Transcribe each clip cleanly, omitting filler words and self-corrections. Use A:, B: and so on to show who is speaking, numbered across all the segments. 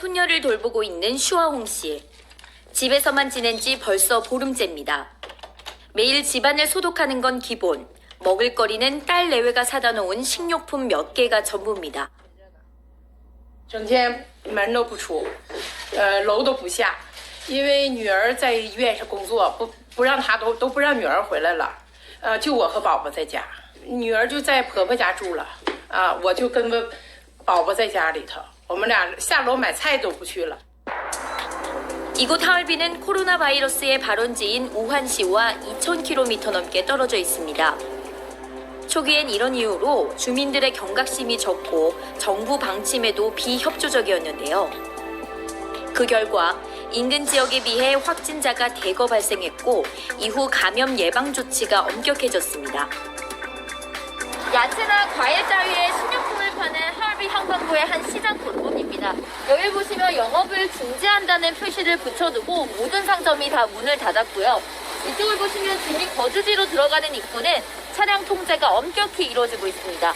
A: 손녀를 돌보고 있는 슈아홍 씨. 집에서만 지낸 지 벌써 보름째입니다. 매일 집안을 소독하는 건 기본. 먹을거리는 딸 내외가 사다 놓은 식료품 몇 개가 전부입니다.
B: 整天门都不出，楼都不下，因为女儿在医院上工作，不让她都不让女儿回来了，就我和宝宝在家，女儿就在婆婆家住了，我就跟个宝宝在家里头，我们俩下楼买菜都不去了。
A: 이곳 하얼빈은 코로나 바이러스의 발원지인 우한시와 2,000km 넘게 떨어져 있습니다. 초기엔 이런 이유로 주민들의 경각심이 적고 정부 방침에도 비협조적이었는데요. 그 결과 인근 지역에 비해 확진자가 대거 발생했고 이후 감염 예방 조치가 엄격해졌습니다. 야채나 과일 따위의 식료품을 파는 하얼빈 한강구의 한 시장 본부입니다. 여기 보시면 영업을 중지한다는 표시를 붙여두고 모든 상점이 다 문을 닫았고요. 이쪽을 보시면 주민 거주지로 들어가는 입구는 차량 통제가 엄격히 이루어지고 있습니다.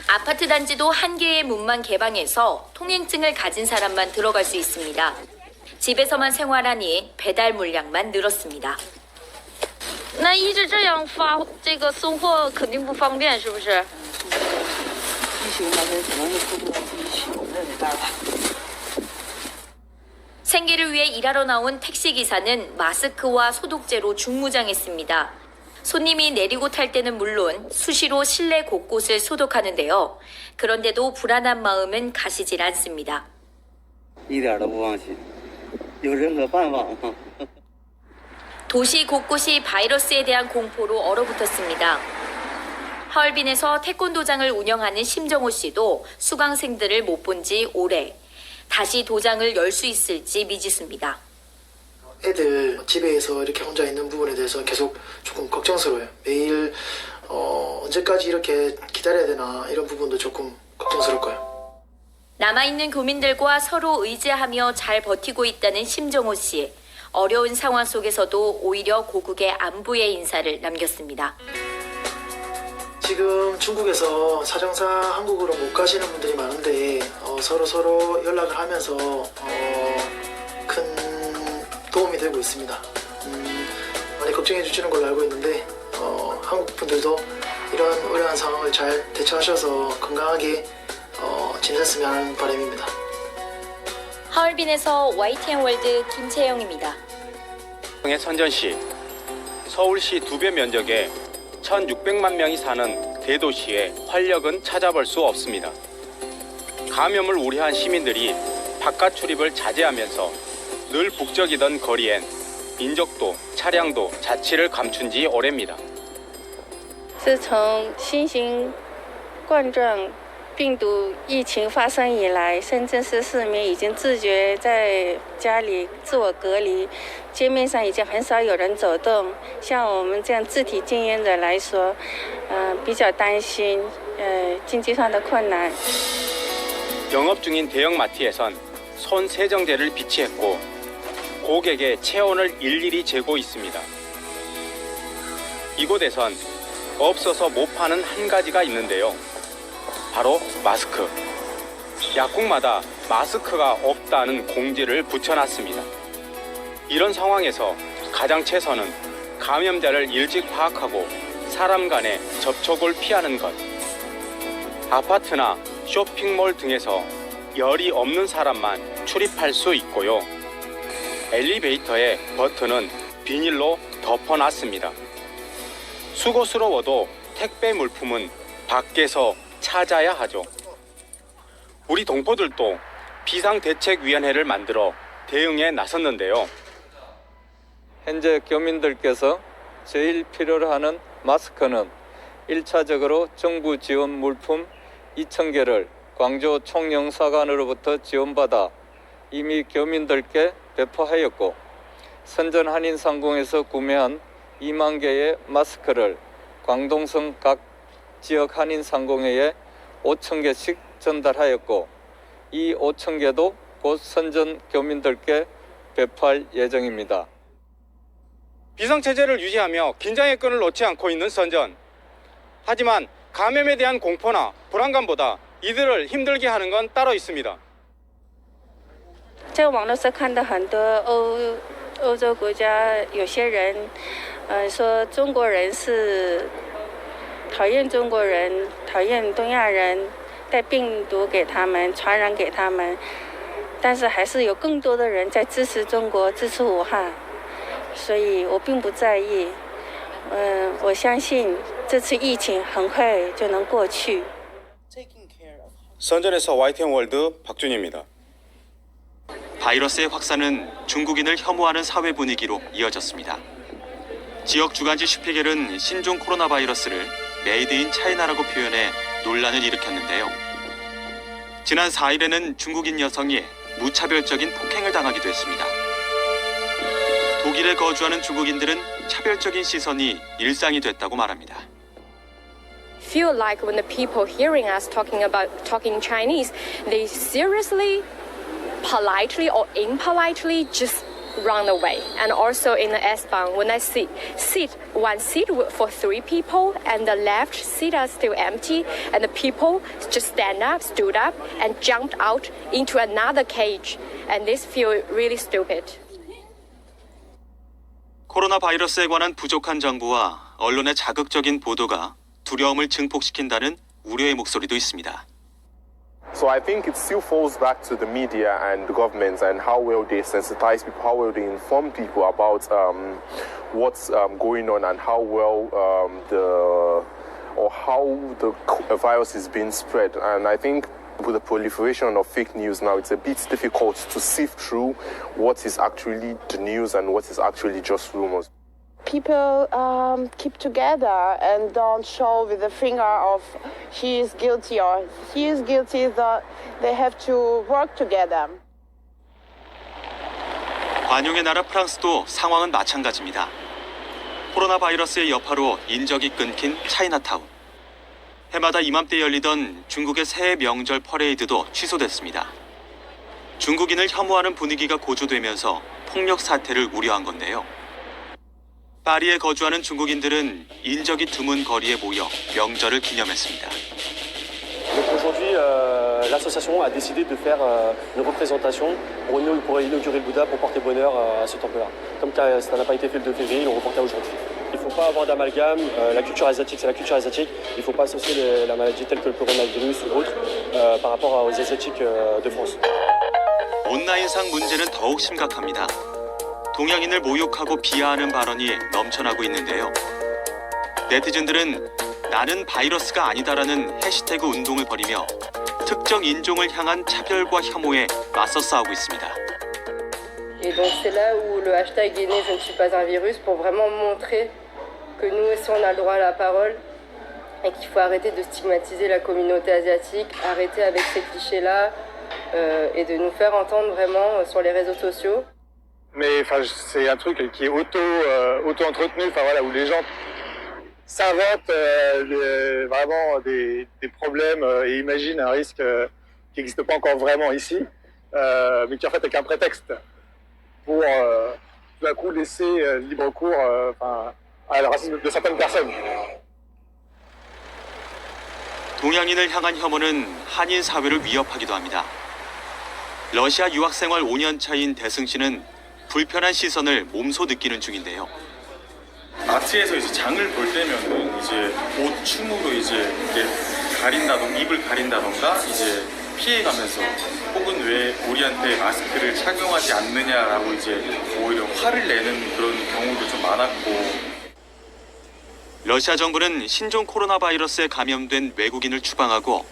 A: 아파트 단지도 한 개의 문만 개방해서 통행증을 가진 사람만 들어갈 수 있습니다. 집에서만 생활하니 배달 물량만 늘었습니다. 那一直这样发这个送货肯定不方便，是不是？
C: 疫情那边可能是不能自己取，我们这得带吧。
A: 생계를 위해 일하러 나온 택시기사는 마스크와 소독제로 중무장했습니다. 손님이 내리고 탈 때는 물론 수시로 실내 곳곳을 소독하는데요. 그런데도 불안한 마음은 가시질 않습니다.
D: 一点都不放心，有任何办法吗？
A: 도시 곳곳이 바이러스에 대한 공포로 얼어붙었습니다. 하얼빈에서 태권도장을 운영하는 심정호 씨도 수강생들을 못 본 지 오래. 다시 도장을 열 수 있을지 미지수입니다.
E: 애들 집에서 이렇게 혼자 있는 부분에 대해서 계속 조금 걱정스러워요. 매일 언제까지 이렇게 기다려야 되나 이런 부분도 조금 걱정스러울 거예요.
A: 남아있는 교민들과 서로 의지하며 잘 버티고 있다는 심정호 씨. 어려운 상황 속에서도 오히려 고국의 안부의 인사를 남겼습니다.
E: 지금 중국에서 사정상 한국으로 못 가시는 분들이 많은데 서로 연락을 하면서 큰 도움이 되고 있습니다. 많이 걱정해 주시는 걸로 알고 있는데 한국 분들도 이런 어려운 상황을 잘 대처하셔서 건강하게 지냈으면 하는 바람입니다.
A: 하얼빈에서 YTN 월드 김채영입니다.
F: 선전시, 서울시 2배 면적에 1,600만 명이 사는 대도시의 활력은 찾아볼 수 없습니다. 감염을 우려한 시민들이 바깥 출입을 자제하면서 늘 북적이던 거리엔 인적도 차량도 자취를 감춘 지 오래입니다.
G: 自从新型冠状病毒疫情发生以来，深圳市市民已经自觉在家里自我隔离，街面上已经很少有人走动。像我们这样自体经营者来说，比较担心，经济上的困难。
F: 영업 중인 대형마트에선 손 세정제를 비치했고 고객의 체온을 일일이 재고 있습니다. 이곳에선 없어서 못 파는 한 가지가 있는데요. 바로 마스크. 약국마다 마스크가 없다는 공지를 붙여놨습니다. 이런 상황에서 가장 최선은 감염자를 일찍 파악하고 사람 간의 접촉을 피하는 것. 아파트나 쇼핑몰 등에서 열이 없는 사람만 출입할 수 있고요. 엘리베이터의 버튼은 비닐로 덮어놨습니다. 수고스러워도 택배 물품은 밖에서 찾아야 하죠. 우리 동포들도 비상대책위원회를 만들어 대응에 나섰는데요.
H: 현재 교민들께서 제일 필요로 하는 마스크는 1차적으로 정부 지원 물품 2,000개를 광주 총영사관으로부터 지원받아 이미 교민들께 배포하였고 선전 한인상공에서 구매한 2만 개의 마스크를 광동성 각 지역 한인상공회에 5,000개씩 전달하였고 이 5,000개도 곧 선전 교민들께 배포할 예정입니다.
F: 비상체제를 유지하며 긴장의 끈을 놓지 않고 있는 선전. 하지만 감염에 대한 공포나 불안감보다 이들을 힘들게 하는 건 따로 있습니다.
G: 在网络上看到很多欧洲国家有些人，说中国人是讨厌中国人，讨厌东亚人，带病毒给他们，传染给他们。但是还是有更多的人在支持中国，支持武汉，所以我并不在意。我相信这次疫情很快就能过去。
F: 선전에서 YTN 월드 박준희입니다.
I: 바이러스의 확산은 중국인을 혐오하는 사회 분위기로 이어졌습니다. 지역 주간지 슈피겔은 신종 코로나 바이러스를 메이드 인 차이나라고 표현해 논란을 일으켰는데요. 지난 4일에는 중국인 여성이 무차별적인 폭행을 당하기도 했습니다. 독일에 거주하는 중국인들은 차별적인 시선이 일상이 됐다고 말합니다.
J: Feel like when the people hearing us talking Chinese, they seriously, politely or impolitely just run away. And also in the S-Bahn, when I sit one seat for 3 people, and the left seat are still empty, and the people just stood up, and jumped out into another cage. And this feel really stupid.
I: 코로나 바이러스에 관한 부족한 정보와 언론의 자극적인 보도가 두려움을 증폭시킨다는 우려의 목소리도 있습니다.
K: So I think it still falls back to the media and the governments and how well they sensitize people, how well they inform people about what's going on and how well how the virus is being spread. And I think with the proliferation of fake news now, it's a bit difficult to sift through what is actually the news and what is actually just rumors.
L: People keep together and don't show with the finger of he is guilty or he is guilty. They have to work together.
I: 관용의 나라 프랑스도 상황은 마찬가지입니다. 코로나 바이러스의 여파로 인적이 끊긴 차이나타운. 해마다 이맘때 열리던 중국의 새해 명절 퍼레이드도 취소됐습니다. 중국인을 혐오하는 분위기가 고조되면서 폭력 사태를 우려한 건데요. 파리에 거주하는 중국인들은 인적이 드문 거리에 모여 명절을 기념했습니다.
M: Aujourd'hui, l'association a décidé de faire une représentation pour inaugurer le Bouddha pour porter bonheur à ce temple-là. Comme ça n'a pas été fait le 2 février, ils l'ont reporté aujourd'hui. Il ne faut pas avoir d'amalgame. La culture asiatique, c'est la culture asiatique. Il ne faut pas associer la maladie telle que le coronavirus ou autre par rapport aux Asiatiques de France.
I: 온라인상 문제는 더욱 심각합니다. 동양인을 모욕하고 비하하는 발언이 넘쳐나고 있는데요. 네티즌들은 나는 바이러스가 아니다라는 해시태그 운동을 벌이며 특정 인종을 향한 차별과 혐오에 맞서 싸우고 있습니다.
N: Et donc c'est là où le hashtag est né, je ne suis pas un virus, pour vraiment montrer que nous aussi on a le droit à la parole et qu'il faut arrêter de stigmatiser la communauté asiatique, arrêter avec ces clichés-là et de nous faire entendre vraiment sur les réseaux sociaux.
O: Mais enfin, c'est un truc qui est auto-entretenu, enfin voilà, où les gens s'inventent vraiment des problèmes et imaginent un risque qui n'existe pas encore vraiment ici, mais qui en fait est qu'un prétexte pour tout d'un coup laisser libre cours à le racisme de certaines personnes.
I: 동양인을 향한 혐오는 한인 사회를 위협하기도 합니다. 러시아 유학 생활 5년 차인 대승 씨는 불편한 시선을 몸소 느끼는 중인데요.
P: 마트에서 이제 장을 볼 때면은 이제 옷 춤으로 이제 이렇게 가린다던가 입을 가린다던가 이제 피해가면서 혹은 왜 우리한테 마스크를 착용하지 않느냐라고 이제 오히려 화를 내는 그런 경우도 좀 많았고.
I: 러시아 정부는 신종 코로나 바이러스에 감염된 외국인을 추방하고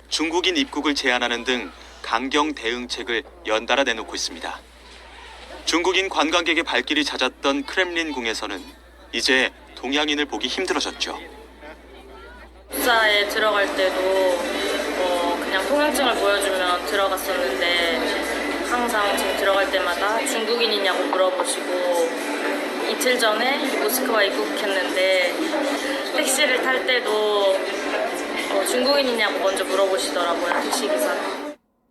I: 중국인 입국을 제한하는 등 강경 대응책을 연달아 내놓고 있습니다. 중국인 관광객의 발길이 잦았던 크렘린궁에서는 이제 동양인을 보기 힘들어졌죠.
Q: 입사에 들어갈 때도 그냥 통행증을 보여주면 들어갔었는데 항상 지금 들어갈 때마다 중국인이냐고 물어보시고 이틀 전에 모스크바 입국했는데 택시를 탈 때도 중국인이냐고 먼저 물어보시더라고요, 택시기사.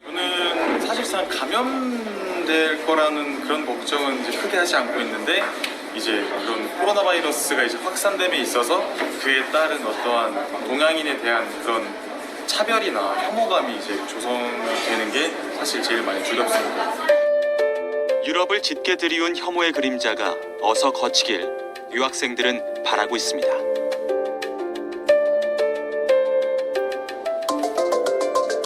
P: 저는 사실상 감염될 거라는 그런 걱정은 이제 크게 하지 않고 있는데 이제 그런 코로나 바이러스가 이제 확산됨에 있어서 그에 따른 어떠한 동양인에 대한 그런 차별이나 혐오감이 이제 조성되는 게 사실 제일 많이 두렵습니다.
I: 유럽을 짙게 드리운 혐오의 그림자가 어서 거치길 유학생들은 바라고 있습니다.